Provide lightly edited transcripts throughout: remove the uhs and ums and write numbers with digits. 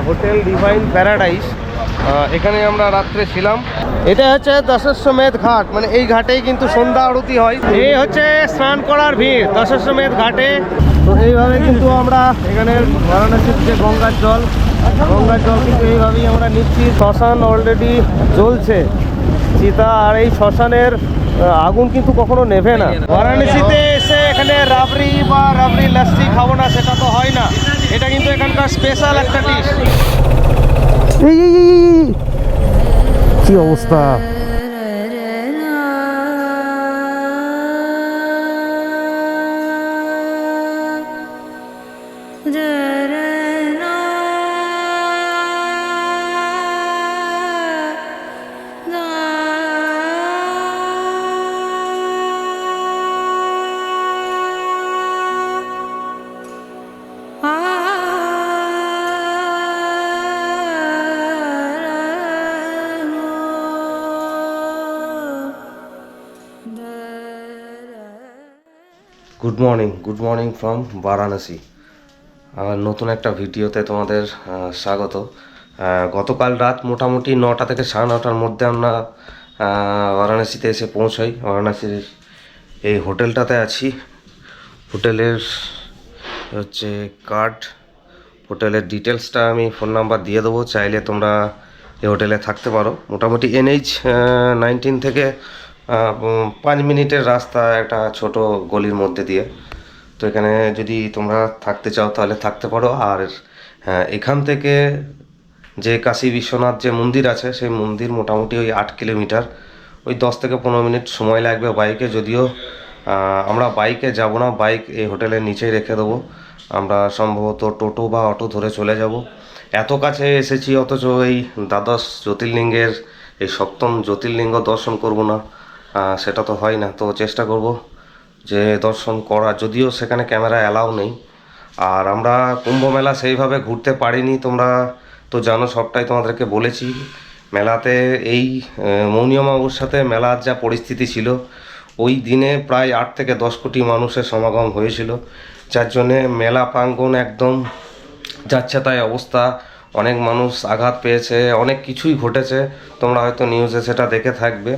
Hotel divine paradise. এখানে আমরা রাত্রে ছিলাম। এটা হচ্ছে দশাশ্বমেধ ঘাট, মানে এই ঘাটেই কিন্তু সন্ধ্যা আরতি হয়। এই হচ্ছে স্নান করার ভিড় দশাশ্বমেধ ঘাটে। তো এইভাবে কিন্তু আমরা এখানে বারাণসীর যে গঙ্গার জল কিন্তু এইভাবেই আমরা নিচ্ছি। শ্মশান অলরেডি জ্বলছে চিতা, আর এই শ্মশানের আগুন কিন্তু কখনো নেভে না। বারাণসীতে এসে এখানে রাবড়ি বা রাবড়ি লাস্সি খাবো না সেটা তো হয় না, এটা কিন্তু এখানকার স্পেশাল একটা ডিশ। কি অবস্থা! Good morning from Varanasi. আমার নতুন একটা ভিডিওতে তোমাদের স্বাগত। গতকাল রাত মোটামুটি 9টা থেকে 9:30টার মধ্যে আমরা বারাণসীতে এসে পৌঁছাই। বারাণসীর এই হোটেলটাতে আছি। হোটেলের হচ্ছে কার্ড, হোটেলের ডিটেলসটা আমি ফোন নাম্বার দিয়ে দেবো, চাইলে তোমরা এই হোটেলে থাকতে পারো। মোটামুটি NH 19 থেকে 5 মিনিটের রাস্তা, একটা ছোট গলির মধ্যে দিয়ে। তো এখানে যদি তোমরা থাকতে চাও তাহলে থাকতে পারো। আর এখান থেকে যে কাশী বিশ্বনাথ যে মন্দির আছে, সেই মন্দির মোটামুটি ওই 8 কিলোমিটার, ওই 10 থেকে 15 মিনিট সময় লাগবে বাইকে। যদিও আমরা বাইকে যাব না, বাইক এই হোটেলের নিচেই রেখে দেবো। আমরা সম্ভবত টোটো বা অটো ধরে চলে যাব। এত কাছে এসেছি অথচ এই দ্বাদশ জ্যোতির্লিঙ্গের এই 7ম জ্যোতির্লিঙ্গ দর্শন করব না, সেটা তো হয় না। তো চেষ্টা করব যে দর্শন করা, যদিও সেখানে ক্যামেরা অ্যালাউ নেই। আর আমরা কুম্ভ মেলা সেইভাবে ঘুরতে পারিনি, তোমরা তো জানো, সবটাই তোমাদেরকে বলেছি। মেলাতে এই মৌনী অমাবস্যাতে মেলার যা পরিস্থিতি ছিল, ওই দিনে প্রায় 8 থেকে 10 কোটি মানুষের সমাগম হয়েছিল, যার জন্যে মেলা প্রাঙ্গণ একদম যাচ্ছে তাই অবস্থা। অনেক মানুষ আঘাত পেয়েছে, অনেক কিছুই ঘটেছে। তোমরা হয়তো নিউজে সেটা দেখে থাকবে,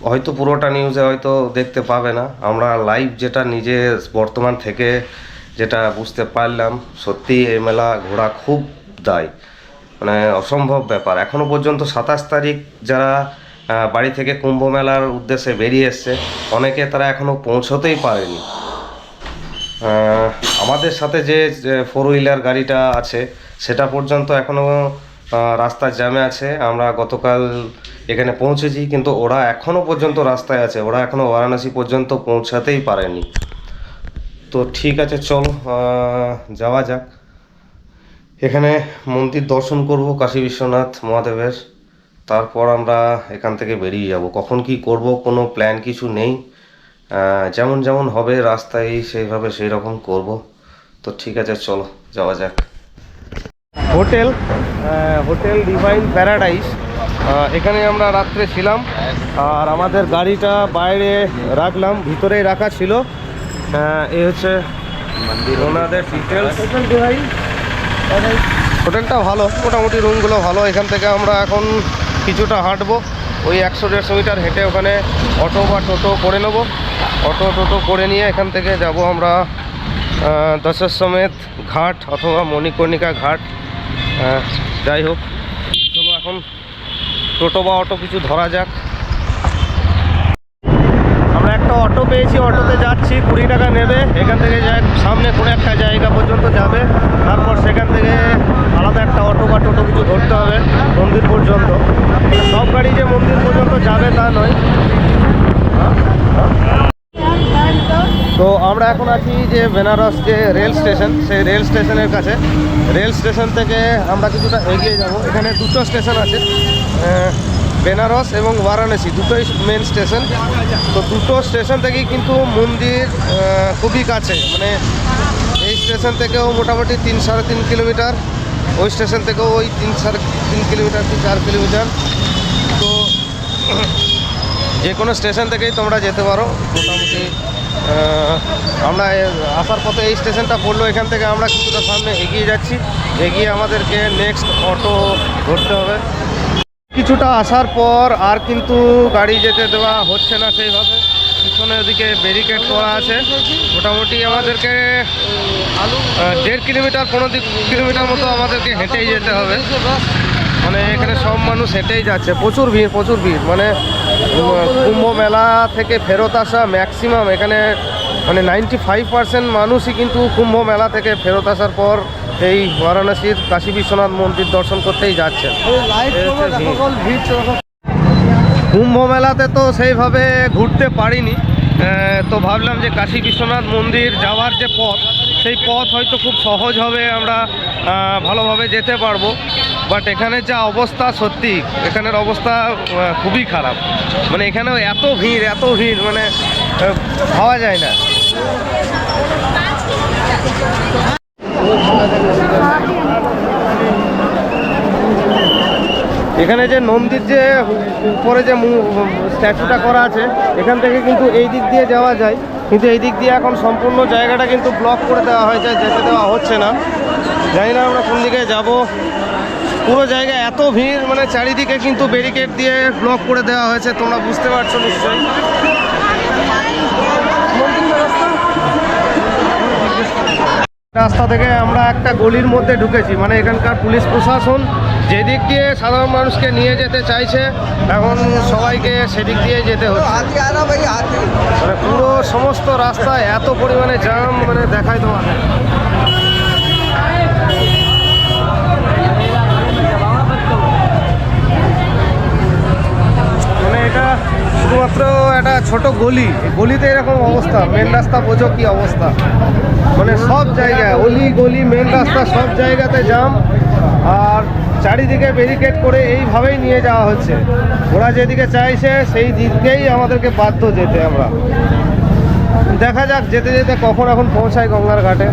হয়তো পুরোটা নিউজে হয়তো দেখতে পাবে না। আমরা লাইভ যেটা নিজে বর্তমান থেকে যেটা বুঝতে পারলাম, সত্যি এই মেলা ঘোরা খুব দায়, মানে অসম্ভব ব্যাপার। এখনও পর্যন্ত 27 তারিখ যারা বাড়ি থেকে কুম্ভ মেলার উদ্দেশ্যে বেরিয়ে এসছে, অনেকে তারা এখনও পৌঁছতেই পারেনি। আমাদের সাথে যে 4 হুইলার গাড়িটা আছে সেটা পর্যন্ত এখনও রাস্তার জ্যামে আছে। আমরা গতকাল এখানে পৌঁছেছি, কিন্তু ওরা এখনও পর্যন্ত রাস্তায় আছে, ওরা এখনও বারাণসী পর্যন্ত পৌঁছাতেই পারেনি। তো ঠিক আছে, চলো যাওয়া যাক। এখানে মন্দির দর্শন করব কাশী বিশ্বনাথ মহাদেবের, তারপর আমরা এখান থেকে বেরিয়ে যাব। কখন কি করব কোনো প্ল্যান কিছু নেই, যেমন যেমন হবে রাস্তায় সেইভাবে সেই রকম করব। তো ঠিক আছে, চলো যাওয়া যাক। হোটেল ডিভাইন প্যারাডাইস, এখানে আমরা রাত্রে ছিলাম। আর আমাদের গাড়িটা বাইরে রাখলাম, ভিতরেই রাখা ছিল। এই হচ্ছে ওনাদের ডিটেলস। হোটেলটা ভালো, মোটামুটি রুমগুলো ভালো। এখান থেকে আমরা এখন কিছুটা হাঁটবো, ওই 100-150 মিটার হেঁটে ওখানে অটো বা টোটো করে নেব। টোটো করে নিয়ে এখান থেকে যাব আমরা দশাশ্বমেধ ঘাট অথবা মণিকর্ণিকা ঘাট। যাই হোক, চলো এখন টোটো বা অটো কিছু ধরা যাক। আমরা একটা অটো পেয়েছি, অটোতে যাচ্ছি। 20 টাকা নেবে, এখান থেকে সামনে কোনো একটা জায়গা পর্যন্ত যাবে, তারপর সেখান থেকে আলাদা একটা অটো বা টোটো কিছু ধরতে হবে মন্দির পর্যন্ত। সব গাড়ি যে মন্দির পর্যন্ত যাবে তা নয়। তো আমরা এখন আছি যে বেনারস যে রেল স্টেশন, সেই রেল স্টেশনের কাছে। রেল স্টেশন থেকে আমরা কিছুটা এগিয়ে যাব। এখানে দুটো স্টেশন আছে, বেনারস এবং বারাণসী, দুটোই মেন স্টেশন। তো দুটো স্টেশন থেকেই কিন্তু মন্দির খুবই কাছে, মানে এই স্টেশন থেকেও মোটামুটি 3-3.5 কিলোমিটার, ওই স্টেশন থেকেও ওই 3-3.5 কিলোমিটার কি 4 কিলোমিটার। তো যে কোনো স্টেশন থেকেই তোমরা যেতে পারো, মোটামুটি আমরা আসার পথে এই স্টেশনটা পড়লো, এখান থেকে আমরা কিছুটা সামনে এগিয়ে যাচ্ছি, এগিয়ে আমাদেরকে নেক্সট অটো ধরতে হবে। কিছুটা আসার পর আর কিন্তু গাড়ি যেতে দেওয়া হচ্ছে না সেইভাবে, পিছনের দিকে ব্যারিকেড করা আছে। মোটামুটি আমাদেরকে 1.5 কিলোমিটার 15 কিলোমিটার মতো আমাদেরকে হেঁটেই যেতে হবে। মানে এখানে সব মানুষ হেঁটেই যাচ্ছে, প্রচুর ভিড় প্রচুর ভিড়। মানে কুম্ভ মেলা থেকে ফেরত আসা ম্যাক্সিমাম এখানে মানে 95% মানুষই কিন্তু কুম্ভ মেলা থেকে ফেরত আসার পর এই বারাণসীর কাশী বিশ্বনাথ মন্দির দর্শন করতেই যাচ্ছেন। কুম্ভ মেলাতে তো সেইভাবে ঘুরতে পারিনি, তো ভাবলাম যে কাশী বিশ্বনাথ মন্দির যাওয়ার যে পথ, সেই পথ হয়তো খুব সহজ হবে, আমরা ভালোভাবে যেতে পারবো। বাট এখানে যা অবস্থা, সত্যি এখানের অবস্থা খুবই খারাপ। মানে এখানেও এত ভিড় মানে ভাবা যায় না। এখানে যে নন্দীর যে উপরে যে স্ট্যাচুটা করা আছে, এখান থেকে কিন্তু এই দিক দিয়ে যাওয়া যায়, কিন্তু এই দিক দিয়ে এখন সম্পূর্ণ জায়গাটা কিন্তু ব্লক করে দেওয়া হয়েছে, যেতে দেওয়া হচ্ছে না। জানি না আমরা কোন দিকে যাব। পুরো জায়গায় এত ভিড়, মানে চারিদিকে কিন্তু ব্যারিকেড দিয়ে ব্লক করে দেওয়া হয়েছে, তোমরা বুঝতে পারছো নিশ্চয়ই। রাস্তা থেকে আমরা একটা গলির মধ্যে ঢুকেছি, মানে এখানকার পুলিশ প্রশাসন যেদিক দিয়ে সাধারণ মানুষকে নিয়ে যেতে চাইছে, এখন সবাইকে সেদিক দিয়ে যেতে হচ্ছে। মানে পুরো সমস্ত রাস্তায় এত পরিমাণে জ্যাম, মানে দেখাই তোমাকে। মানে এটা শুধুমাত্র একটা ছোট গলি, গলিতে এরকম অবস্থা, মেন রাস্তা বোঝো কি অবস্থা। মানে সব জায়গায় অলি গলি মেন রাস্তা সব জায়গাতে জ্যাম, আর চারিদিকে ব্যারিকেড করে এইভাবেই নিয়ে যাওয়া হচ্ছে। ওরা যেদিকে চাইছে সেই দিকেই আমাদেরকে বাধ্য যেতে। আমরা দেখা যাক যেতে যেতে কখন এখন পৌঁছায় গঙ্গার ঘাটে।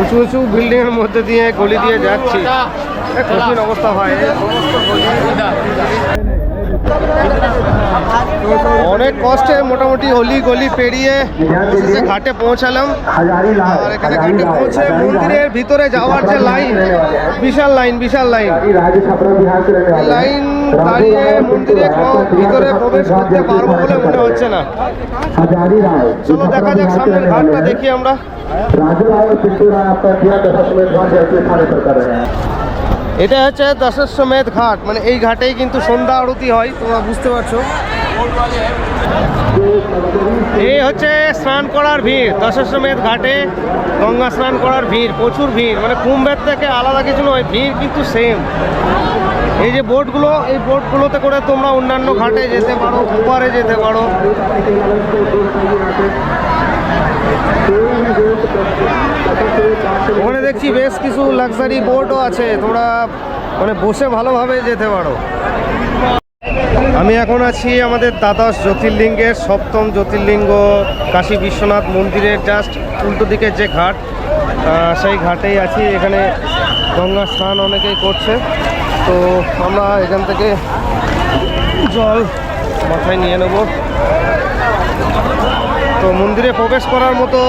উঁচু উঁচু বিল্ডিংয়ের মধ্যে দিয়ে গলি দিয়ে যাচ্ছি, কঠিন অবস্থা হয়। অনেক কষ্টে মোটামুটি অলি গলি পেরিয়ে ঘাটে পৌঁছালাম। আর এখানে ঘাটে পৌঁছে মন্দিরের ভিতরে যাওয়ার যে লাইন, বিশাল লাইন লাইন দাঁড়িয়ে মন্দিরের ভিতরে প্রবেশ করতে পারবো বলে মনে হচ্ছে না। চলো দেখা যাক সামনের ঘাটটা দেখি আমরা। এটা হচ্ছে দশাশ্বমেধ ঘাট, মানে এই ঘাটেই কিন্তু সন্ধ্যা আরতি হয়, তোমরা বুঝতে পারছো। এই হচ্ছে স্নান করার ভিড়, দশাশ্বমেধ ঘাটে গঙ্গা স্নান করার ভিড়, প্রচুর ভিড়। মানে কুম্ভের থেকে আলাদা কিছু নয়, ভিড় কিন্তু সেম। এই যে বোটগুলো, এই বোটগুলোতে করে তোমরা অন্যান্য ঘাটে যেতে পারো, ওপারে যেতে পারো। ওখানে দেখছি বেশ কিছু লাক্সারি বোটও আছে, তোমরা মানে বসে ভালোভাবে যেতে পারো। আমি এখন আছি আমাদের দ্বাদশ জ্যোতির্লিঙ্গের 7ম জ্যোতির্লিঙ্গ কাশী বিশ্বনাথ মন্দিরের জাস্ট উল্টো দিকের যে ঘাট, সেই ঘাটেই আছি। এখানে গঙ্গা স্নান অনেকেই করছে, তো আমরা এখান থেকে জল মাথায় নিয়ে নেব। তো মন্দিরে প্রবেশ করার মতো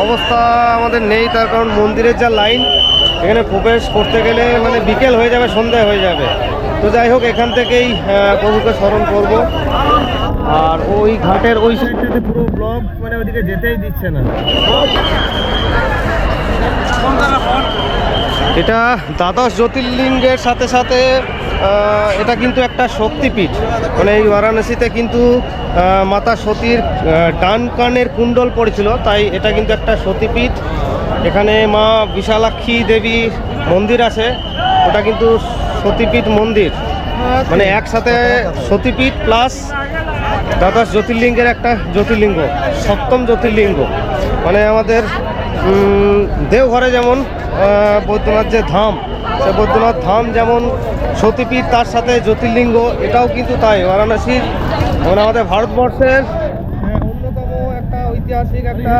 অবস্থা আমাদের নেই, তার কারণ মন্দিরের যা লাইন, এখানে প্রবেশ করতে গেলে মানে বিকেল হয়ে যাবে, সন্ধ্যা হয়ে যাবে। তো যাই হোক, এখান থেকেই প্রভুকে স্মরণ করব। আর ওই ঘাটের ওই সাইডটাতে পুরো ব্লক, মানে ওইদিকে যেতেই দিচ্ছে না। এটা দ্বাদশ জ্যোতির্লিঙ্গের সাথে সাথে এটা কিন্তু একটা শক্তিপীঠ। মানে এই বারাণসীতে কিন্তু মাতা সতীর ডান কানের কুণ্ডল পড়েছিল, তাই এটা কিন্তু একটা সতীপীঠ। এখানে মা বিশালাক্ষী দেবী মন্দির আছে, ওটা কিন্তু সতীপীঠ মন্দির। মানে একসাথে সতীপীঠ প্লাস দ্বাদশ জ্যোতির্লিঙ্গের একটা জ্যোতির্লিঙ্গ, 7ম জ্যোতির্লিঙ্গ। মানে আমাদের দেওঘরে যেমন বৈদ্যনাথ যে ধাম, সে বৈদ্যনাথ ধাম যেমন সতীপীঠ, তার সাথে জ্যোতির্লিঙ্গ, এটাও কিন্তু তাই। বারাণসীর মানে আমাদের ভারতবর্ষের অন্যতম একটা ঐতিহাসিক একটা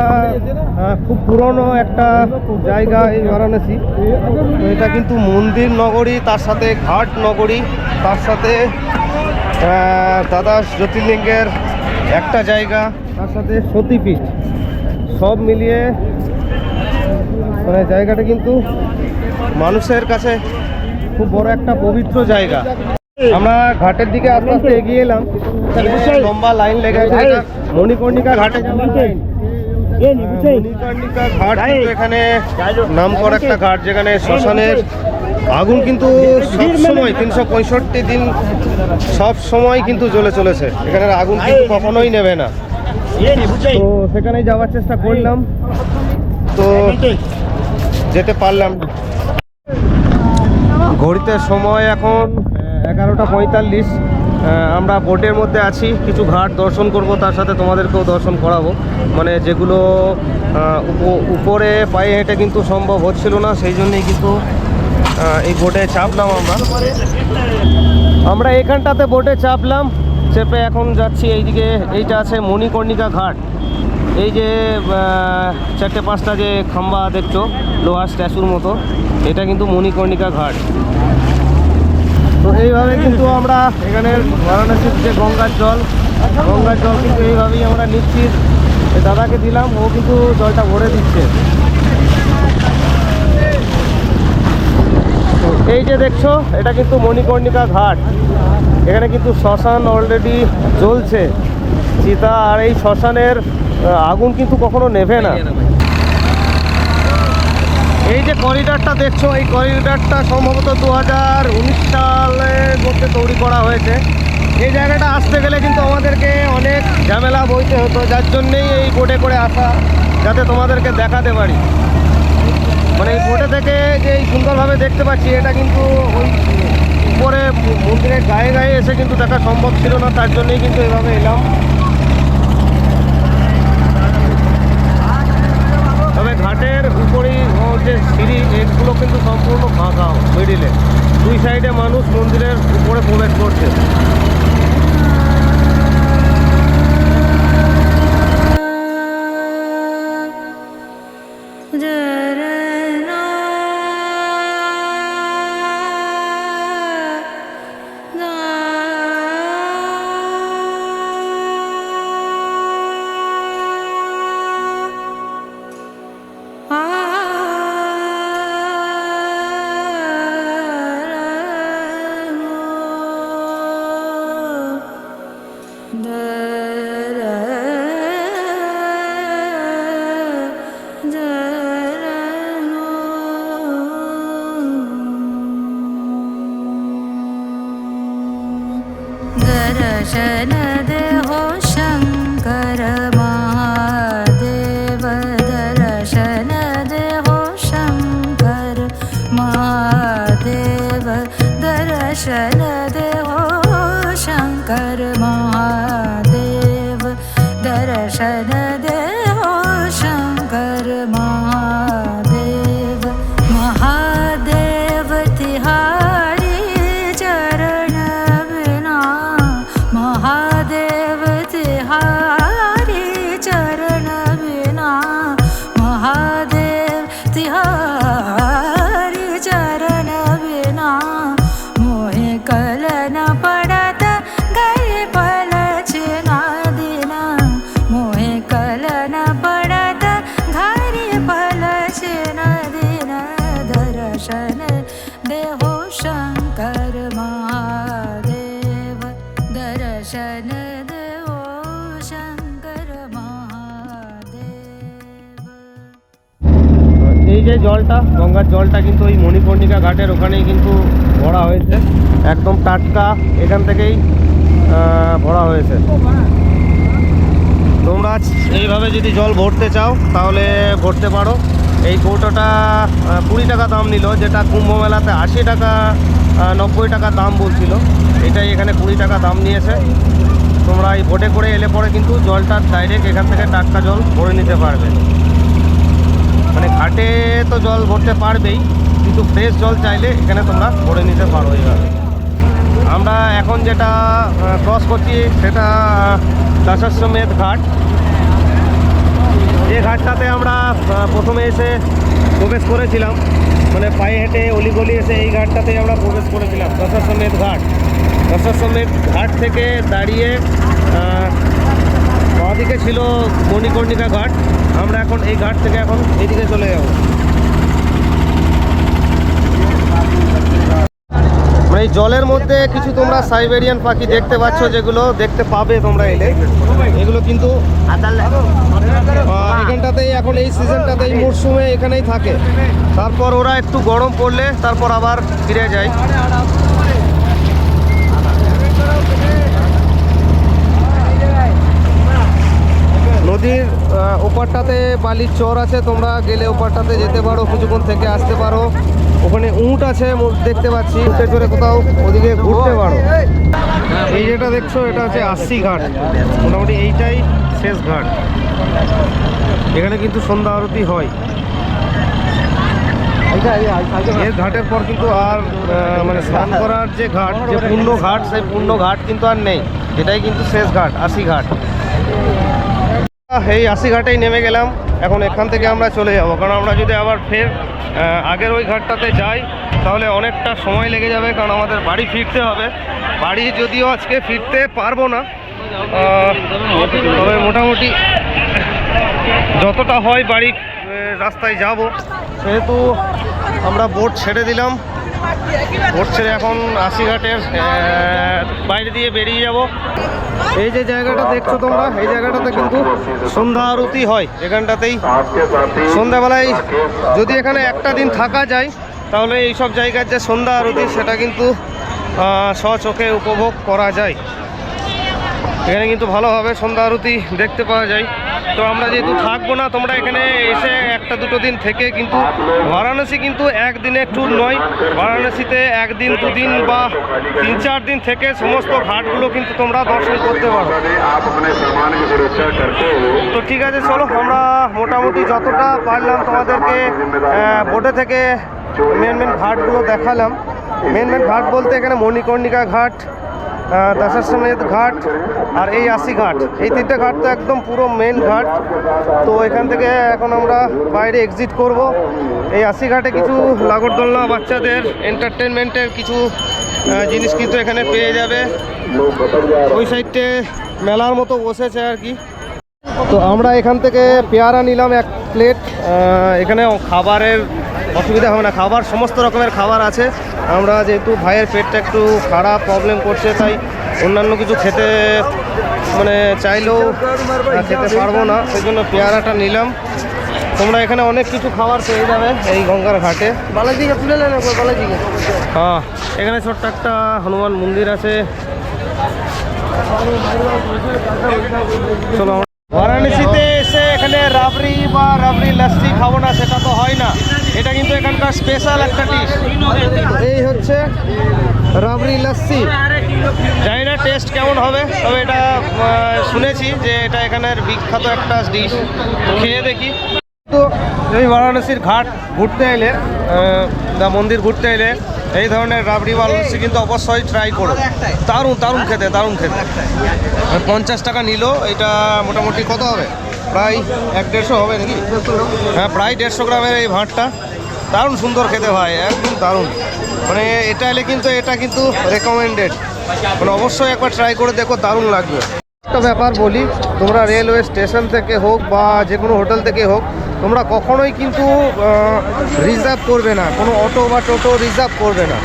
খুব পুরনো একটা জায়গা এই বারাণসী। এটা কিন্তু মন্দির নগরী, তার সাথে ঘাট নগরী, তার সাথে দ্বাদশ জ্যোতির্লিঙ্গের একটা জায়গা, তার সাথে সতীপীঠ, সব মিলিয়ে মানে জায়গাটা কিন্তু মানুষের কাছে খুব বড় একটা পবিত্র জায়গা। আমরা ঘাটের দিকে আস্তে আস্তে এগিয়ে এলাম, লম্বা লাইন লেগে আছে। মণিকর্ণিকা ঘাটে যাওয়ার লাইন। মণিকর্ণিকা ঘাট কিন্তু এখানে নাম করা একটা ঘাট, যেখানে শ্মশানের আগুন কিন্তু সব সময় 365 দিন সব সময় কিন্তু জ্বলে চলেছে। এখানের আগুন কিন্তু কখনোই নেবে না। তো সেখানেই যাওয়ার চেষ্টা করলাম, তো যেতে পারলাম না। ঘড়িতে সময় এখন 11টা 45। আমরা বোটের মধ্যে আছি, কিছু ঘাট দর্শন করব, তার সাথে তোমাদেরকেও দর্শন করাবো। মানে যেগুলো উপরে পায়ে হেঁটে কিন্তু সম্ভব হচ্ছিল না, সেই জন্যই কিন্তু এই বোটে চাপলাম। আমরা এখানটাতে বোটে চাপলাম, চেপে এখন যাচ্ছি এইদিকে। এইটা আছে মণিকর্ণিকা ঘাট। এই যে 4-5টা যে খাম্বা দেখছো লোহার স্ট্যাচুর মতো, এটা কিন্তু মণিকর্ণিকা ঘাট। তো এইভাবে কিন্তু আমরা এখানের বারাণসীর যে গঙ্গার জল কিন্তু এইভাবেই আমরা নিচ্ছি। দাদাকে দিলাম, ও কিন্তু জলটা ভরে দিচ্ছে। এই যে দেখছো, এটা কিন্তু মণিকর্ণিকা ঘাট। এখানে কিন্তু শ্মশান অলরেডি জ্বলছে, চিতা। আর এই শ্মশানের আগুন কিন্তু কখনো নেভে না। এই যে করিডরটা দেখছো, এই করিডরটা সম্ভবত 2019 সালের মধ্যে তৈরি করা হয়েছে। এই জায়গাটা আসতে গেলে কিন্তু আমাদেরকে অনেক ঝামেলা বইতে হতো, যার জন্যেই এই বোটে করে আসা, যাতে তোমাদেরকে দেখাতে পারি। মানে এই বোটে থেকে যে সুন্দরভাবে দেখতে পাচ্ছি, এটা কিন্তু ওই উপরে মন্দিরের গায়ে গায়ে এসে কিন্তু দেখা সম্ভব ছিল না, তার জন্যই কিন্তু এভাবে এলাম। তবে ঘাটের উপরেই যে সিঁড়ি, এগুলো কিন্তু সম্পূর্ণ ফাঁকা মিডিলে। দুই সাইডে মানুষ মন্দিরের উপরে প্রবেশ করছে। दर्शन देहो शंकर महादेव, दर्शन देहो शंकर महादेव, दर्शन देहो शंकर महादेव, दर्शन देहो शंकर महादेव। महादेव तिहारी चरण बिना, महादेव तिहारी चरण बिना, महादेव तिहारी चरण बिना, मोहे कल न पड़त गए पल छिना दिना, मोहे कल न पड़त घरी पल छिना दिना, दर्शन देहो शंकर महादेव, दर्शन देहो शंकर महादेव। এই যে জলটা, গঙ্গার জলটা কিন্তু ওই মণিকর্ণিকা ঘাটের ওখানেই কিন্তু ভরা হয়েছে, একদম টাটকা, এখান থেকেই ভরা হয়েছে। তোমরা এইভাবে যদি জল ভরতে চাও তাহলে ভরতে পারো। এই কৌটোটা 20 টাকা দাম নিল, যেটা কুম্ভ মেলাতে 80 টাকা 90 টাকা দাম বলছিল, এটাই এখানে 20 টাকা দাম নিয়েছে। তোমরা এই বোটে করে এলে পরে কিন্তু জলটা ডাইরেক্ট এখান থেকে টাটকা জল ভরে নিতে পারবে। মানে ঘাটে তো জল ভরতে পারবেই, কিন্তু ফ্রেশ জল চাইলে এখানে তোমরা ভরে নিতে পারো এইভাবে। আমরা এখন যেটা ক্রস করছি সেটা দশাশ্বমেধ ঘাট। যে ঘাটটাতে আমরা প্রথমে এসে প্রবেশ করেছিলাম, মানে পায়ে হেঁটে অলিগলি এসে এই ঘাটটাতে আমরা প্রবেশ করেছিলাম, দশাশ্বমেধ ঘাট। দশাশ্বমেধ ঘাট থেকে দাঁড়িয়ে বাঁদিকে ছিল মণিকর্ণিকা ঘাট। আমরা এখন এই ঘাট থেকে এখন এইদিকে চলে যাব। মানে এই জলের মধ্যে কিছু তোমরা সাইবেরিয়ান পাখি দেখতে পাচ্ছ, যেগুলো দেখতে পাবে তোমরা এলে। এগুলো কিন্তু এখানটাতেই এখন এই সিজনটাতে এই মরশুমে এখানেই থাকে। তারপর ওরা একটু গরম পড়লে তারপর আবার ফিরে যায়। নদীর ওপারটাতে বালির চর আছে, তোমরা গেলে ওপারটাতে যেতে পারো, কিছুক্ষণ থেকে আসতে পারো। ওখানে উট আছে দেখতে পাচ্ছি, উঠে চড়ে কোথাও ওদিকে ঘুরতে পারো। এই যেটা দেখছো এটা হচ্ছে 80 ঘাট, মোটামুটি এইটাই শেষ ঘাট। এখানে কিন্তু সন্ধ্যা আরতি হয়। এর ঘাটের পর কিন্তু আর মানে স্নান করার যে ঘাট, যে পূর্ণ ঘাট, সেই পূর্ণ ঘাট কিন্তু আর নেই। এটাই কিন্তু শেষ ঘাট, 80 ঘাট। এই 80 ঘাটেই নেমে গেলাম। এখন এখান থেকে আমরা চলে যাব, কারণ আমরা যদি আবার ফের আগের ওই ঘাটটাতে যাই তাহলে অনেকটা সময় লেগে যাবে, কারণ আমাদের বাড়ি ফিরতে হবে। বাড়ি যদিও আজকে ফিরতে পারবো না, তবে মোটামুটি যতটা হয় বাড়ি রাস্তায় যাব। সেহেতু আমরা বোট ছেড়ে দিলাম। বোট ছেড়ে এখন 80 ঘাটের বাইরে দিয়ে বেরিয়ে যাব। এই যে জায়গাটা দেখছো তোমরা, এই জায়গাটাতে কিন্তু সন্ধ্যা আরতি হয় এখানটাতেই। সন্ধ্যাবেলায় যদি এখানে একটা দিন থাকা যায় তাহলে এই সব জায়গার যে সন্ধ্যা আরতি সেটা কিন্তু স্বচোখে উপভোগ করা যায়। এখানে কিন্তু ভালোভাবে সন্ধ্যা আরতি দেখতে পাওয়া যায়। তো আমরা যেহেতু থাকবো না, তোমরা এখানে এসে একটা দুটো দিন থেকে কিন্তু বারাণসী কিন্তু একদিনের ট্যুর নয়। বারাণসীতে একদিন দুদিন বা 3-4 দিন থেকে সমস্ত ঘাটগুলো কিন্তু তোমরা দর্শন করতে পারো। তো ঠিক আছে, চলো আমরা মোটামুটি যতটা পারলাম তোমাদেরকে বোটে থেকে মেন ঘাটগুলো দেখালাম। মেন ঘাট বলতে এখানে মণিকর্ণিকা ঘাট, দশাশ্বমেধ ঘাট আর এই 80 ঘাট, এই 3টে ঘাট তো একদম পুরো মেন ঘাট। তো এখান থেকে এখন আমরা বাইরে এক্সিট করব। এই 80 ঘাটে কিছু লাগরদোলনা, বাচ্চাদের এন্টারটেনমেন্টের কিছু জিনিস কিন্তু এখানে পেয়ে যাবে। ওই সাইডে মেলার মতো বসেছে আর কি। তো আমরা এখান থেকে পেয়ারা নিলাম 1 প্লেট। এখানে খাবারের অসুবিধা হবে না, খাবার সমস্ত রকমের খাবার আছে। আমরা যেহেতু ভাইয়ের পেটটা একটু খারাপ, প্রবলেম করছে, তাই অন্যান্য কিছু খেতে মানে চাইলেও খেতে পারবো না, সেই জন্য পেয়ারাটা নিলাম। তোমরা এখানে অনেক কিছু খাবার পেয়ে যাবে এই গঙ্গার ঘাটে। বালাজিকে তুলে নেন বালাজিকে। হ্যাঁ, এখানে ছোট্ট একটা হনুমান মন্দির আছে। চলো, বারাণসীতে এসে এখানে রাবড়ি বা রাবড়ি লস্যি খাবো না সেটা তো হয় না। এটা কিন্তু এখানকার স্পেশাল একটা ডিশ। এই হচ্ছে রাবড়ি লস্যি। জানি না টেস্ট কেমন হবে, তবে এটা শুনেছি যে এটা এখানের বিখ্যাত একটা ডিশ। খেয়ে দেখি। তো এই বারাণসীর ঘাট ঘুরতে এলে, মন্দির ঘুরতে এলে এই ধরনের রাবড়ি বা লস্যি কিন্তু অবশ্যই ট্রাই করো। দারুণ খেতে, দারুণ খেতে। 50 টাকা নিল। এটা মোটামুটি কত হবে, প্রায় 1-150 হবে নাকি? হ্যাঁ, প্রায় 150 গ্রামের এই ভাঁটটা। দারুণ সুন্দর খেতে ভাই, একদম দারুণ। মানে এটা এলে কিন্তু এটা কিন্তু রেকমেন্ডেড, মানে অবশ্যই একবার ট্রাই করে দেখো, দারুণ লাগবে। একটা ব্যাপার বলি, তোমরা রেলওয়ে স্টেশন থেকে হোক বা যে কোনো হোটেল থেকে হোক, তোমরা কখনোই কিন্তু রিজার্ভ করবে না, কোনো অটো বা টোটো রিজার্ভ করবে না।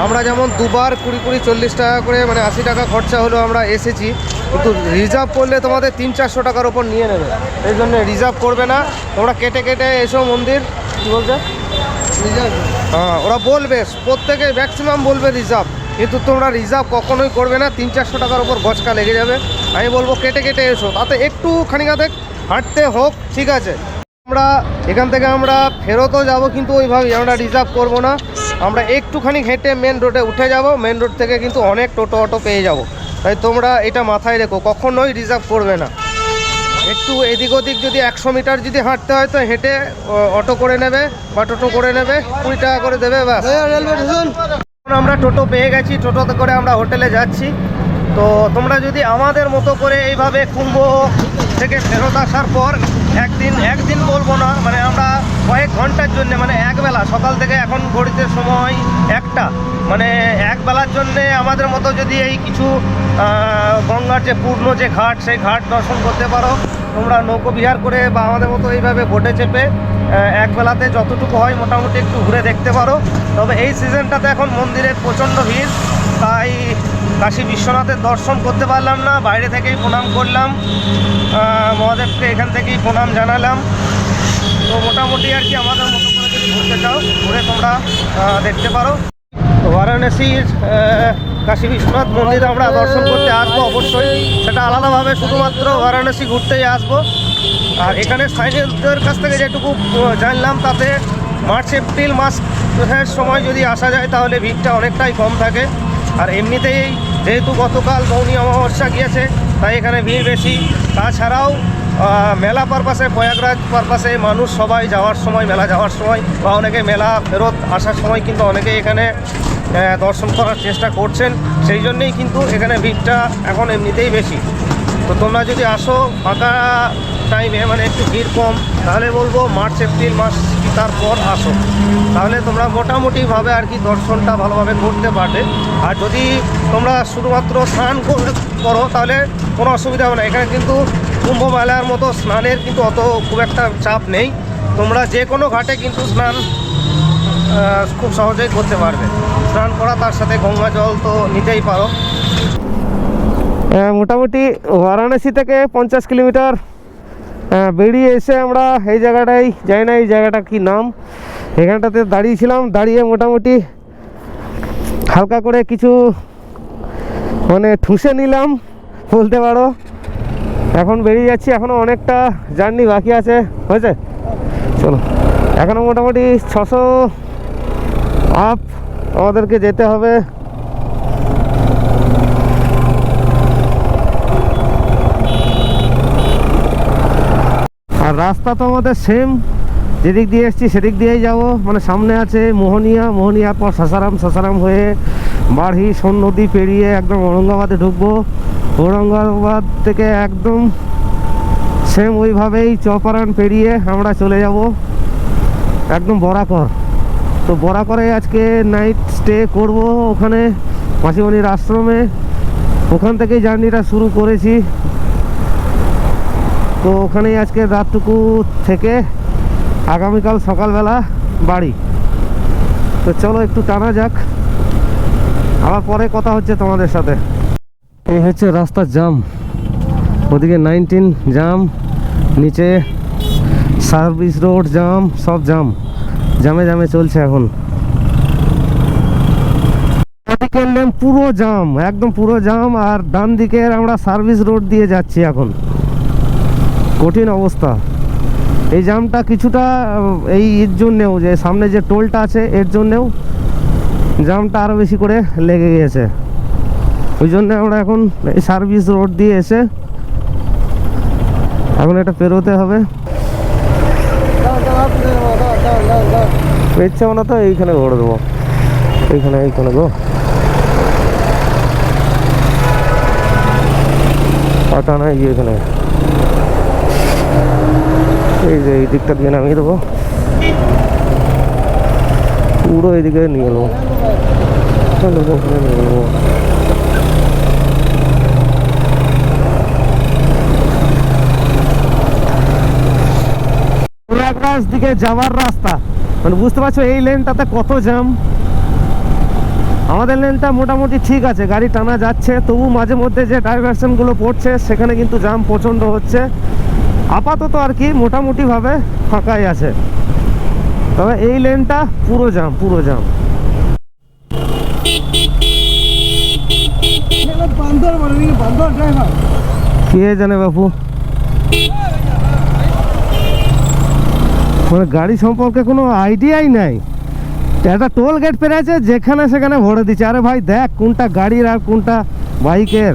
আমরা যেমন দুবার 20-40 টাকা করে, মানে 80 টাকা খরচা হলো আমরা এসেছি, কিন্তু রিজার্ভ করলে তোমাদের 300-400 টাকার ওপর নিয়ে নেবে। এই জন্য রিজার্ভ করবে না, তোমরা কেটে এসো মন্দির। কী বলছে? রিজার্ভ? হ্যাঁ, ওরা বলবে, প্রত্যেকে ম্যাক্সিমাম বলবে রিজার্ভ, কিন্তু তোমরা রিজার্ভ কখনোই করবে না। 300-400 টাকার ওপর গছকা লেগে যাবে। আমি বলবো কেটে এসো, তাতে একটু খানিকাতে হাঁটতে হোক, ঠিক আছে? আমরা এখান থেকে আমরা ফেরতও যাব, কিন্তু ওইভাবেই আমরা রিজার্ভ করব না। আমরা একটুখানি হেঁটে মেন রোডে উঠে যাব। মেন রোড থেকে কিন্তু অনেক টোটো অটো পেয়ে যাব, তাই তোমরা এটা মাথায় রেখো, কখনোই রিজার্ভ করবে না। একটু এদিক ওদিক যদি 100 মিটার যদি হাঁটতে হয় তো হেঁটে অটো করে নেবে বা টোটো করে নেবে, 20 টাকা করে দেবে, ব্যাস। রেলওয়ে স্টেশন আমরা টোটো পেয়ে গেছি, টোটোতে করে আমরা হোটেলে যাচ্ছি। তো তোমরা যদি আমাদের মতো করে এইভাবে কুম্ভ থেকে ফেরত আসার পর একদিন বলবো না, মানে আমরা কয়েক ঘন্টার জন্য, মানে একবেলা, সকাল থেকে এখন ঘড়িতে সময় 1টা, মানে একবেলার জন্যে আমাদের মতো যদি এই কিছু গঙ্গার যে পূর্ণ যে ঘাট, সেই ঘাট দর্শন করতে পারো তোমরা নৌকো বিহার করে, বা আমাদের মতো এইভাবে বোটে চেপে একবেলাতে যতটুকু হয় মোটামুটি একটু ঘুরে দেখতে পারো। তবে এই সিজনটাতে এখন মন্দিরে প্রচণ্ড ভিড়, তাই কাশী বিশ্বনাথের দর্শন করতে পারলাম না। বাইরে থেকেই প্রণাম করলাম, মহাদেবকে এখান থেকেই প্রণাম জানালাম। তো মোটামুটি আর কি আমাদের মতো করে যদি ঘুরতে চাও ঘুরে তোমরা দেখতে পারো। বারাণসীর কাশী বিশ্বনাথ মন্দির আমরা দর্শন করতে আসবো অবশ্যই, সেটা আলাদাভাবে, শুধুমাত্র বারাণসী ঘুরতেই আসবো। আর এখানে স্থানীয়দের কাছ থেকে যেটুকু জানলাম তাতে মার্চ এপ্রিল মাসের সময় যদি আসা যায় তাহলে ভিড়টা অনেকটাই কম থাকে। আর এমনিতেই যেহেতু গতকাল মৌনী অমাবস্যা গিয়েছে তাই এখানে ভিড় বেশি। তাছাড়াও মেলা পারপাসে, প্রয়াগরাজ পারপাসে মানুষ সবাই যাওয়ার সময়, মেলা যাওয়ার সময় বা অনেকে মেলা ফেরত আসার সময় কিন্তু অনেকে এখানে দর্শন করার চেষ্টা করছেন। সেই জন্যেই কিন্তু এখানে ভিড়টা এখন এমনিতেই বেশি। তো তোমরা যদি আসো ফাঁকা টাইমে, মানে একটু ভিড় কম, তাহলে বলবো মার্চ এপ্রিল মাস কি তারপর আসো, তাহলে তোমরা মোটামুটিভাবে আর কি দর্শনটা ভালোভাবে করতে পারবে। আর যদি তোমরা শুধুমাত্র স্নান করো তাহলে কোনো অসুবিধা হবে না। এখানে কিন্তু কুম্ভ মেলার মতো স্নানের কিন্তু অত খুব একটা চাপ নেই, তোমরা যে কোনো ঘাটে কিন্তু স্নান খুব সহজেই করতে পারবে। স্নান করা, তার সাথে গঙ্গা জল তো নিতেই পারো। মোটামুটি বারাণসী থেকে 50 কিলোমিটার বেরিয়ে এসে আমরা এই জায়গাটায় যাই না, এই জায়গাটা কি নাম, এখানটাতে দাঁড়িয়েছিলাম। দাঁড়িয়ে মোটামুটি হালকা করে কিছু মানে ঠুসে নিলাম বলতে পারো। এখন বেরিয়ে যাচ্ছি, এখনও অনেকটা জার্নি বাকি আছে। হয়েছে, চলো, এখনও মোটামুটি 600 আপ আমাদেরকে যেতে হবে। আর রাস্তা তো আমাদের সেম, যেদিক দিয়ে এসছি সেদিক দিয়েই যাব। মানে সামনে আছে মোহনিয়া, মোহনিয়ার পর সাসারাম, সাসারাম হয়ে বাড়ি সোন নদী পেরিয়ে একদম ঔরঙ্গাবাদে ঢুকবো। ঔরঙ্গাবাদ থেকে একদম সেম ওইভাবেই চপারান পেরিয়ে আমরা চলে যাব একদম বরাকর। তো বরাকরে আজকে নাইট স্টে করব, ওখানে মাসিমণির আশ্রমে। ওখান থেকেই জার্নিটা শুরু করেছি। তো ওখানেই আজকে রাতটুকু থেকে আগামীকাল সকালবেলা বাড়ি। তো চলো একটু টানা যাক, আবার পরে কথা হচ্ছে তোমাদের সাথে। এই হচ্ছে রাস্তার জাম, ওদিকে 19 জাম, নিচে সার্ভিস রোড জাম, সব জাম, জামে জামে চলছে এখন। ওদিকের লেন পুরো জাম, একদম পুরো জাম। আর ডান দিকের আমরা সার্ভিস রোড দিয়ে যাচ্ছি এখন, কঠিন অবস্থা। এই জামটা কিছুটা এর জন্যেও, যে সামনে যে টোলটা আছে এর জন্যেও জামটা আরও বেশি করে লেগে গিয়েছে। ওই জন্য আমরা এখন এই সার্ভিস রোড দিয়ে এসে এখন এটা পেরোতে হবে। ইচ্ছে মনে তো এইখানে ঘুরে দেবো, এইখানে গো, পাতা নাই গিয়ে এখানে, এই যে এই দিকটা দিয়ে নামিয়ে দেবো, পুরো এইদিকে নিয়ে নেবো, নিয়ে নেবো। প্রয়াগরাজ দিকে যাওয়ার রাস্তা, মানে বুঝতে পারছো এই লেনটাতে কত জ্যাম। আমাদের লেনটা মোটামুটি ঠিক আছে, গাড়ি টানা যাচ্ছে, তবু মাঝে মধ্যে যে ডাইভারশনগুলো পড়ছে সেখানে কিন্তু জ্যাম প্রচণ্ড হচ্ছে। আপাতত আর কি মোটামুটিভাবে ফাঁকাই আছে, তবে এই লেনটা পুরো জ্যাম, পুরো জ্যাম। কে জানে বাপু, মানে গাড়ি সম্পর্কে কোনো আইডিয়াই নাই। একটা টোল গেট পেরেছে, যেখানে সেখানে ভরে দিচ্ছে। আরে ভাই দেখ কোনটা গাড়ির আর কোনটা বাইকের।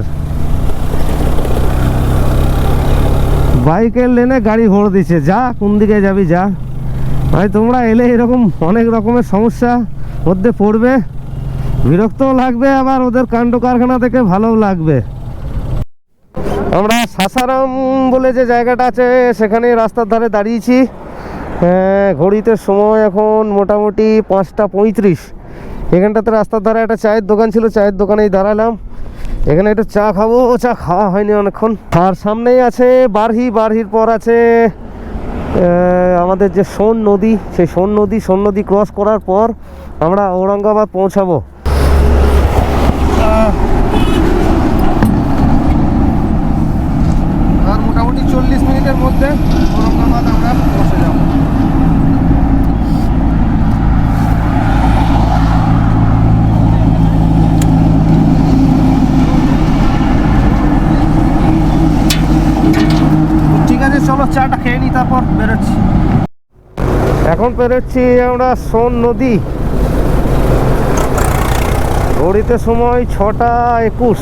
বাইকের লেনে গাড়ি ভরে দিচ্ছে, যা কোন দিকে যাবি যা। ভাই তোমরা এলে এরকম অনেক রকমের সমস্যা মধ্যে পড়বে, বিরক্তও লাগবে, আবার ওদের কাণ্ড কারখানা থেকে ভালোও লাগবে। আমরা সাসারাম বলে যে জায়গাটা আছে সেখানে রাস্তার ধারে দাঁড়িয়েছি। হ্যাঁ, ঘড়িতে সময় এখন মোটামুটি 5:35। এখানটাতে রাস্তার ধারে একটা চায়ের দোকান ছিল, চায়ের দোকানেই দাঁড়ালাম। এখানে একটু চা খাবো, চা খাওয়া হয়নি অনেকক্ষণ। আর সামনেই আছে বারহির পর আছে আমাদের যে সোন নদী, সেই সোন নদী ক্রস করার পর আমরা ঔরঙ্গাবাদ পৌঁছাবো। আর মোটামুটি 40 মিনিটের মধ্যে ঔরঙ্গাবাদ আমরা পৌঁছে যাব। ঠিক আছে, চলো চাটা খেয়ে নিই, তারপর বেরোচ্ছি। এখন বেরোচ্ছি আমরা সোন নদী। ঘড়িতে সময় 6:21।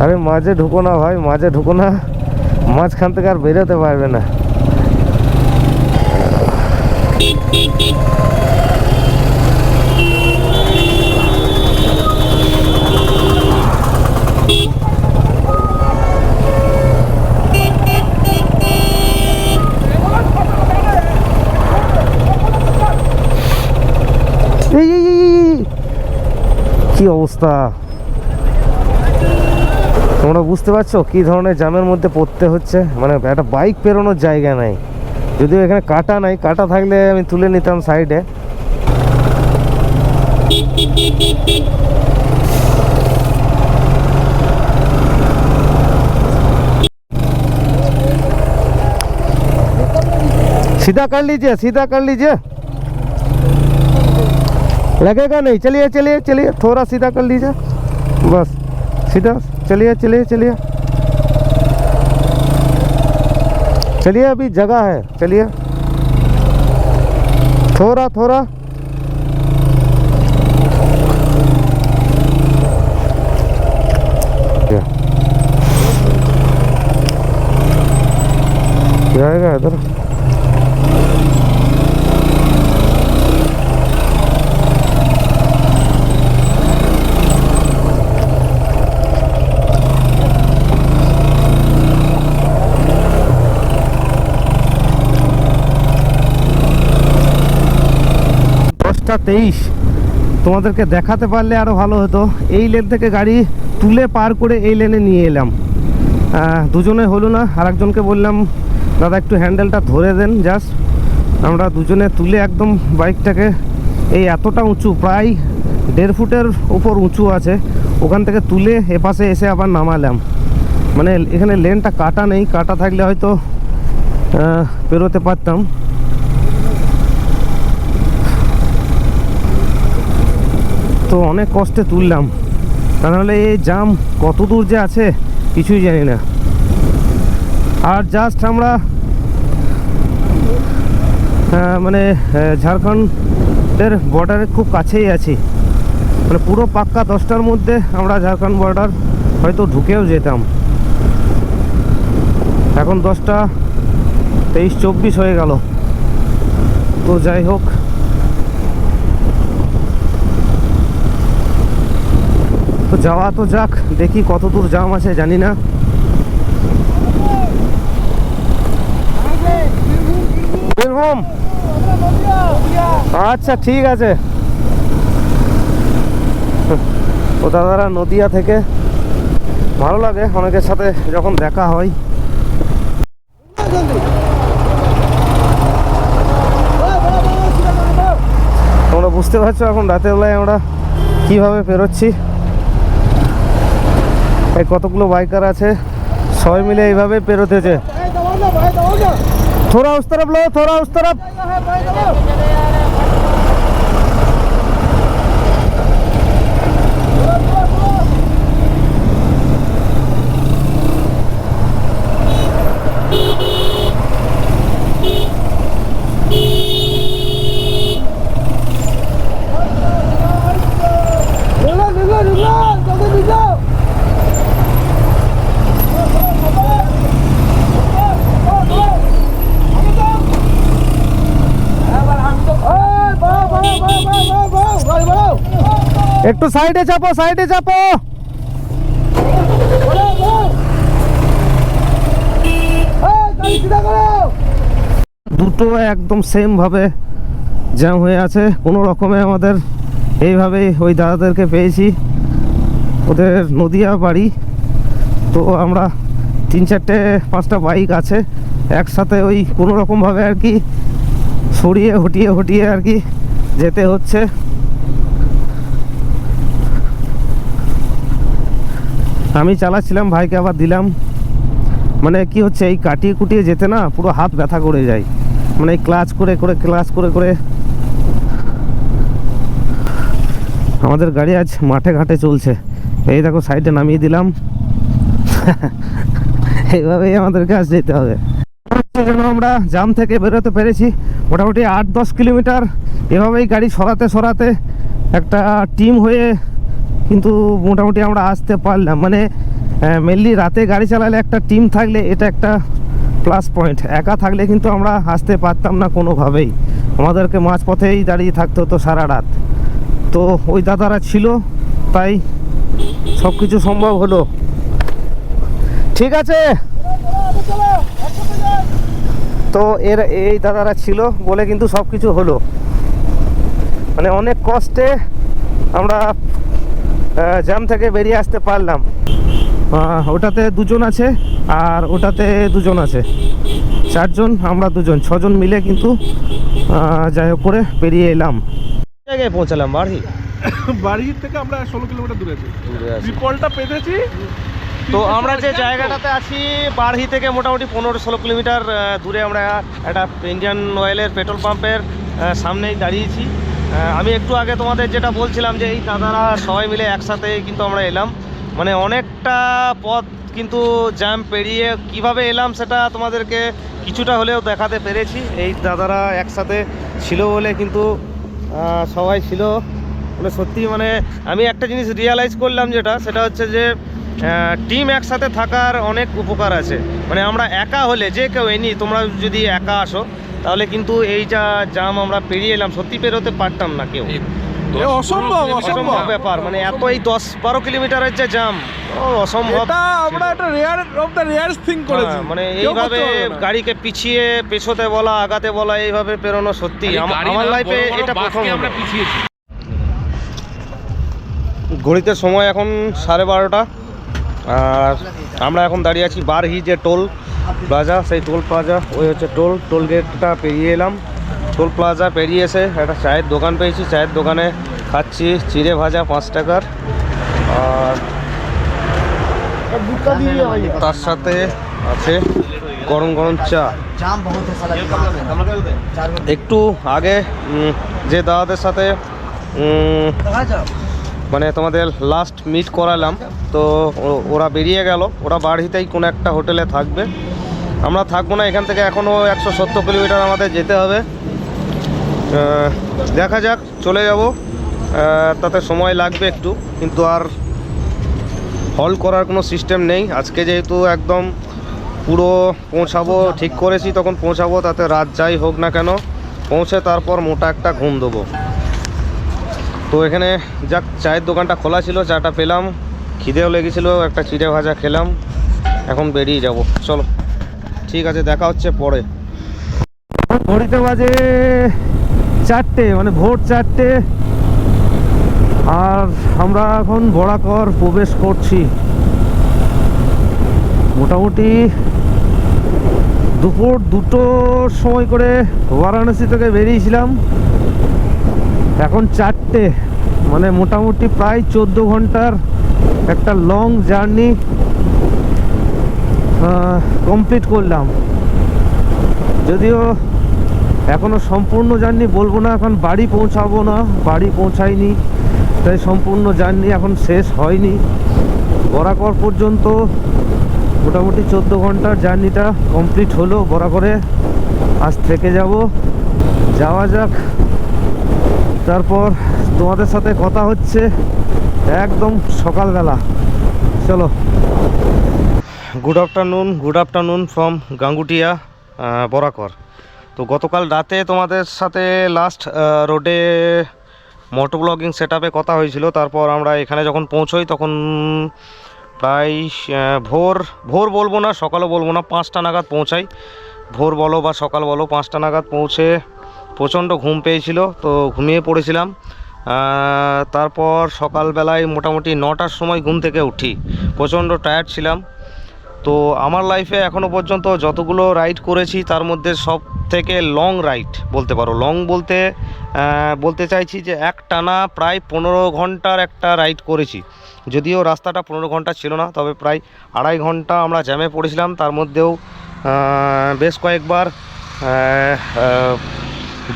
আরে মাঝে ঢুকো না ভাই, মাঝে ঢুকো না, মাঝখান থেকে আর বেরোতে পারবে না। কি অবস্থা, তোমরা বুঝতে পারছো কি ধরনের জ্যামের মধ্যে পড়তে হচ্ছে? মানে একটা বাইক পেরোনোর জায়গা নাই। যদিও এখানে কাটা নাই, কাটা থাকলে আমি তুলে নিতাম সাইডে। सीधा कर लीजिए, लगेगा नहीं। चलिए थोड़ा सीधा कर लीजिए, बस सीधा। चलिए अभी जगह है, चलिए थोड़ा जाएगा इधर। তোমাদেরকে দেখাতে পারলে আরো ভালো হতো। এই লেন থেকে গাড়ি তুলে পার করে এই লেনে নিয়ে এলাম। দুজনে হলো না, আর একজনকে বললাম দাদা একটু হ্যান্ডেলটা ধরে দেন জাস্ট। আমরা দুজনে তুলে একদম বাইকটাকে, এই এতটা উঁচু, প্রায় 1.5 ফুটের উপর উঁচু আছে, ওখান থেকে তুলে এপাশে এসে আবার নামালাম। মানে এখানে লেনটা কাটা নেই, কাটা থাকলে হয়তো পেরোতে পারতাম। তো অনেক কষ্টে তুললাম, তা নাহলে এই জাম কত দূর যে আছে কিছুই জানি না। আর জাস্ট আমরা মানে ঝাড়খণ্ডের বর্ডারের খুব কাছেই আছি। মানে পুরো পাক্কা 10টার মধ্যে আমরা ঝাড়খণ্ড বর্ডার হয়তো ঢুকেও যেতাম। এখন 10টা 23-24 হয়ে গেল। তো যাই হোক, তো যাওয়া তো যাক, দেখি কত দূর জাম আছে জানি না। বীরভূম, আচ্ছা ঠিক আছে। ও দাদারা নদিয়া থেকে, ভালো লাগে অনেকের সাথে যখন দেখা হয়। তোমরা বুঝতে পারছো এখন রাতের বেলায় আমরা কিভাবে পেরোচ্ছি। এই কতগুলো বাইকার আছে, সবাই মিলে এইভাবে পেরোতেছে। थोड़ा उस तरफ लो, थोड़ा उस तरफ। একটু সাইডে চাপো, সাইডে চাপো। দুটো একদম সেমভাবে জ্যাম হয়ে আছে। কোনো রকমে আমাদের এইভাবেই ওই দাদাদেরকে পেয়েছি, ওদের নদিয়া বাড়ি। তো আমরা 3-4-5টা বাইক আছে একসাথে, ওই কোনো রকমভাবে আর কি সরিয়ে হটিয়ে আর কি যেতে হচ্ছে। আমি চালাচ্ছিলাম, ভাইকে আবার দিলাম। মানে কি হচ্ছে, এই কাটিয়ে কুটিয়ে যেতে না পুরো হাত ব্যথা করে যায়, মানে এই ক্লাচ করে আমাদের গাড়ি আজ মাঠে ঘাটে চলছে। এই দেখো সাইডে নামিয়ে দিলাম। এইভাবেই আমাদেরকে আজ যেতে হবে। যেন আমরা জাম থেকে বেরোতে পেরেছি মোটামুটি 8-10 কিলোমিটার এভাবেই গাড়ি সরাতে একটা টিম হয়ে কিন্তু মোটামুটি আমরা আসতে পারলাম। মানে মেনলি রাতে গাড়ি চালালে একটা টিম থাকলে এটা একটা প্লাস পয়েন্ট। একা থাকলে কিন্তু আমরা আসতে পারতাম না কোনোভাবেই, আমাদেরকে মাঝপথেই দাঁড়িয়ে থাকতে হতো সারা রাত। তো ওই দাদারা ছিল তাই সব কিছু সম্ভব হলো। ঠিক আছে, তো এই দাদারা ছিল বলে কিন্তু সব কিছু হলো। মানে অনেক কষ্টে আমরা জ্যাম থেকে বেরিয়ে আসতে পারলাম। ওটাতে 2 জন আছে আর ওটাতে 2 জন আছে, 4 জন, আমরা 2 জন, 6 জন মিলে কিন্তু যাই হোক করে বেরিয়ে এলাম। জায়গায় পৌঁছালাম বাড়ি থেকে আমরা 16 কিলোমিটার দূরে আছি, বিপলটা পেতেছি। তো আমরা যে জায়গাটাতে আছি বারহি থেকে মোটামুটি 15-16 কিলোমিটার দূরে আমরা একটা ইন্ডিয়ান অয়েলের পেট্রোল পাম্পের সামনেই দাঁড়িয়েছি। আমি একটু আগে তোমাদের যেটা বলছিলাম যে এই দাদারা সবাই মিলে একসাথে কিন্তু আমরা এলাম। মানে অনেকটা পথ কিন্তু জ্যাম পেরিয়ে কিভাবে এলাম সেটা তোমাদেরকে কিছুটা হলেও দেখাতে পেরেছি। এই দাদারা একসাথে ছিল বলে কিন্তু সবাই ছিল। মানে সত্যি মানে আমি একটা জিনিস রিয়ালাইজ করলাম, সেটা হচ্ছে যে টিম একসাথে থাকার অনেক উপকার আছে। মানে আমরা একা হলে, যে কেউ এনি তোমরা যদি একা আসো তাহলে কিন্তু এই যা জাম আমরা পেরিয়ে এলাম সত্যি পেরোতে পারতাম না কেউ। অসম্ভব ব্যাপার, মানে এত এই 10-12 কিলোমিটারের যে জাম অসম্ভব। আমরা একটা রেয়ার অফ দ্য রেয়ারস্ট থিং করেছি। মানে এইভাবে গাড়িকে পিছিয়ে পেছোতে বলা, আগাতে বলা, এইভাবে পেরোনো সত্যি আমার লাইফে এটা প্রথম। আমরা পিছিয়েছি। ঘড়িতে সময় এখন 12:30 আর আমরা এখন দাঁড়িয়ে আছি বারহি যে টোল প্লাজা, সেই টোল প্লাজা ওই হচ্ছে টোল গেটটা পেরিয়ে এলাম। টোল প্লাজা পেরিয়ে এসে একটা চায়ের দোকান পেয়েছি, চায়ের দোকানে খাচ্ছি চিড়ে ভাজা 5 টাকার, আর তার সাথে আছে গরম গরম চা। একটু আগে যে দাদাদের সাথে মানে তোমাদের লাস্ট মিট করালাম, তো ওরা বেরিয়ে গেল, ওরা বাড়িতেই কোনো একটা হোটেলে থাকবে। আমরা থাকবো না, এখান থেকে এখনও 170 কিলোমিটার আমাদের যেতে হবে। দেখা যাক, চলে যাব, তাতে সময় লাগবে একটু, কিন্তু আর হল করার কোনো সিস্টেম নেই। আজকে যেহেতু একদম পুরো পৌঁছাবো ঠিক করেছি, তখন পৌঁছাবো, তাতে রাত যাই হোক না কেন পৌঁছে তারপর মোটা একটা ঘুম দেবো। তো এখানে যাক চায়ের দোকানটা খোলা ছিল, চাটা পেলাম, খিদেও লেগেছিলো, একটা চিড়ে ভাজা খেলাম, এখন বেরিয়ে যাব। চলো ঠিক আছে, দেখা হচ্ছে পরে। ঘড়িতে বাজে 4টে, মানে ভোর 4টে, আর আমরা এখন বরাকর প্রবেশ করছি। মোটামুটি দুপুর 2টোর সময় করে বারাণসী থেকে বেরিয়েছিলাম, এখন 4টে, মানে মোটামুটি প্রায় 14 ঘন্টার একটা লং জার্নি কমপ্লিট করলাম। যদিও এখনও সম্পূর্ণ জার্নি বলবো না, এখন বাড়ি পৌঁছাবো না, বাড়ি পৌঁছাইনি, তাই সম্পূর্ণ জার্নি এখন শেষ হয়নি। বরাকর পর্যন্ত মোটামুটি 14 ঘন্টার জার্নিটা কমপ্লিট হলো বরাকরে। আজ থেকে যাওয়া যাক, তারপর তোমাদের সাথে কথা হচ্ছে একদম সকালবেলা। চলো। Good afternoon from Gangutia, Barakar. তো গতকাল রাতে তোমাদের সাথে লাস্ট রোডে মোটো ব্লগিং সেটআপে কথা হয়েছিল। তারপর আমরা এখানে যখন পৌঁছোই তখন প্রায় ভোর বলবো না, সকালও বলবো না, 5টা নাগাদ পৌঁছাই। ভোর বলো বা সকাল বলো 5টা নাগাদ পৌঁছে প্রচণ্ড ঘুম পেয়েছিল, তো ঘুমিয়ে পড়েছিলাম। তারপর সকালবেলায় মোটামুটি 9টার সময় ঘুম থেকে উঠি, প্রচণ্ড টায়ার্ড ছিলাম। তো আমার লাইফে এখনও পর্যন্ত যতগুলো রাইড করেছি তার মধ্যে সব থেকে লং রাইড বলতে পারো। লং বলতে চাইছি যে একটানা প্রায় 15 ঘন্টার একটা রাইড করেছি। যদিও রাস্তাটা 15 ঘন্টা ছিল না, তবে প্রায় 2.5 ঘন্টা আমরা জ্যামে পড়েছিলাম। তার মধ্যেও বেশ কয়েকবার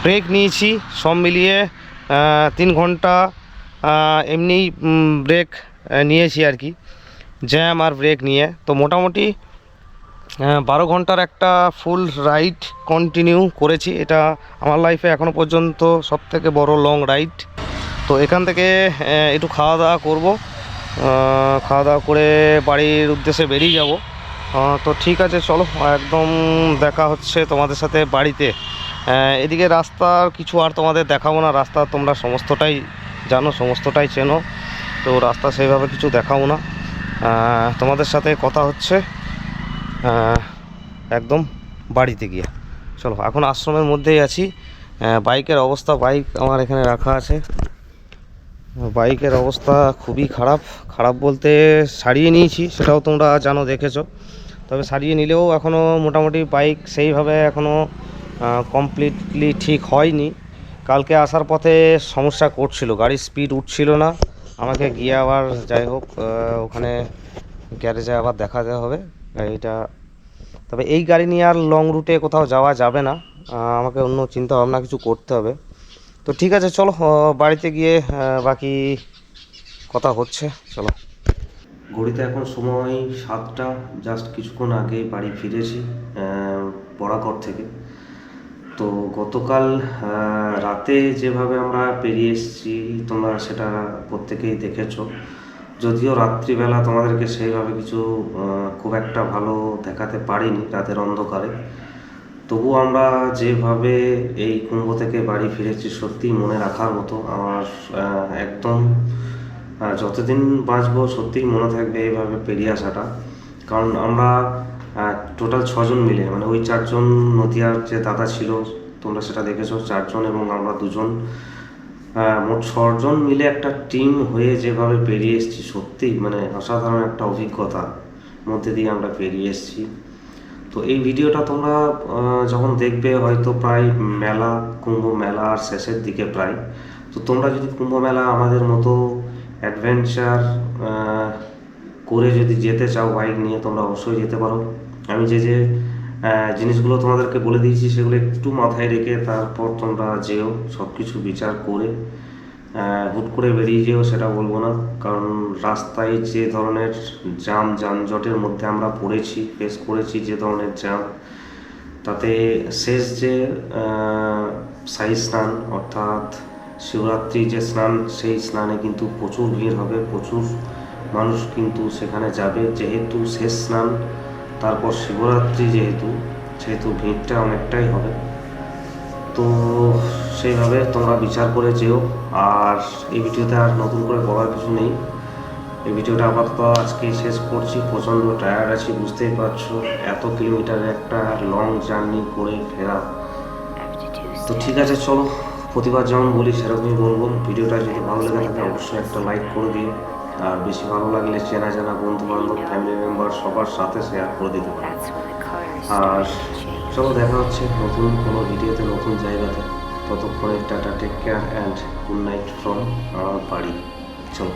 ব্রেক নিয়েছি, সব মিলিয়ে 3 ঘন্টা এমনি ব্রেক নিয়েছি আর কি, জ্যাম আর ব্রেক নিয়ে। তো মোটামুটি 12 ঘন্টার একটা ফুল রাইড কন্টিনিউ করেছি। এটা আমার লাইফে এখনও পর্যন্ত সবথেকে বড় লং রাইড। তো এখান থেকে একটু খাওয়া দাওয়া করব, খাওয়া দাওয়া করে বাড়ির উদ্দেশ্যে বেরিয়ে যাব। তো ঠিক আছে, চলো একদম দেখা হচ্ছে তোমাদের সাথে বাড়িতে। এদিকে রাস্তার কিছু আর তোমাদের দেখাবো না, রাস্তা তোমরা সমস্তটাই জানো, সমস্তটাই চেনো, তো রাস্তা সেইভাবে কিছু দেখাবো না। তোমাদের সাথে কথা হচ্ছে একদম বাড়িতে গিয়ে। চলো, এখন আশ্রমের মধ্যেই আছি। বাইকের অবস্থা, বাইক আমার এখানে রাখা আছে। বাইকের অবস্থা খুবই খারাপ বলতে সারিয়ে নিয়েছি, সেটাও তোমরা জানো, দেখেছো। তবে সারিয়ে নিলেও এখনও মোটামুটি বাইক সেইভাবে এখনও কমপ্লিটলি ঠিক হয়নি। কালকে আসার পথে সমস্যা করছিল, গাড়ির স্পিড উঠছিল না, আমাকে গিয়ে আবার যাই হোক ওখানে গ্যারেজে আবার দেখাতে হবে গাড়িটা। তবে এই গাড়ি নিয়ে আর লং রুটে কোথাও যাওয়া যাবে না, আমাকে অন্য চিন্তা ভাবনা কিছু করতে হবে। তো ঠিক আছে, চলো বাড়িতে গিয়ে বাকি কথা হচ্ছে। চলো, ঘড়িতে এখন সময় 7টা, জাস্ট কিছুক্ষণ আগে বাড়ি ফিরেছি বরাকর থেকে। তো গতকাল রাতে যেভাবে আমরা পেরিয়ে এসেছি তোমরা সেটা প্রত্যেকেই দেখেছো। যদিও রাত্রিবেলা তোমাদেরকে সেইভাবে কিছু খুব একটা ভালো দেখাতে পারিনি রাতের অন্ধকারে, তবু আমরা যেভাবে এই কুম্ভ থেকে বাড়ি ফিরেছি সত্যিই মনে রাখার মতো। আমার একদম যতদিন বাঁচবো সত্যিই মনে থাকবে এইভাবে পেরিয়ে আসাটা। কারণ আমরা টোটাল 6 জন মিলে, মানে ওই 4 জন নদিয়ার যে দাদা ছিল তোমরা সেটা দেখেছো, 4 জন এবং আমরা 2 জন, মোট 6 জন মিলে একটা টিম হয়ে যেভাবে পেরিয়ে এসেছি, সত্যিই মানে অসাধারণ একটা অভিজ্ঞতার মধ্যে দিয়ে আমরা পেরিয়ে এসেছি। তো এই ভিডিওটা তোমরা যখন দেখবে হয়তো প্রায় কুম্ভ মেলার শেষের দিকে প্রায়। তো তোমরা যদি কুম্ভ মেলা আমাদের মতো অ্যাডভেঞ্চার করে যদি যেতে চাও বাইক নিয়ে, তোমরা অবশ্যই যেতে পারো। আমি যে জিনিসগুলো তোমাদেরকে বলে দিয়েছি সেগুলো একটু মাথায় রেখে তারপর তোমরা যেও, সব কিছু বিচার করে। হুট করে বেরিয়ে যেও সেটা বলবো না, কারণ রাস্তায় যে ধরনের যানজটের মধ্যে আমরা ফেস করেছি, যে ধরনের জ্যাম, তাতে শেষ যে শাহী স্নান অর্থাৎ শিবরাত্রি যে স্নান, সেই স্নানে কিন্তু প্রচুর ভিড় হবে, প্রচুর মানুষ কিন্তু সেখানে যাবে। যেহেতু শেষ স্নান তারপর শিবরাত্রি, সেহেতু ভিড়টা অনেকটাই হবে। তো সেইভাবে তোমরা বিচার করে যেও। আর এই ভিডিওতে আর নতুন করে বলার কিছু নেই, এই ভিডিওটা আপাতত আজকে শেষ করছি। প্রচণ্ড টায়ার্ড আছি, বুঝতেই পারছো, এত কিলোমিটারের একটা লং জার্নি করে ফেরা। তো ঠিক আছে, চলো প্রতিবার যেমন বলি সেরকমই বলবো। ভিডিওটা যদি ভালো লেগে থাকে অবশ্যই একটা লাইক করে দিও, আর বেশি ভালো লাগলে চেনা জানা বন্ধু বান্ধব ফ্যামিলি মেম্বার সবার সাথে শেয়ার করে দিতে পারো। আর চলো দেখা হচ্ছে নতুন কোনো ভিডিওতে, নতুন জায়গাতে। ততক্ষণে tata, take care and good night from আমার বাড়ি। চলো।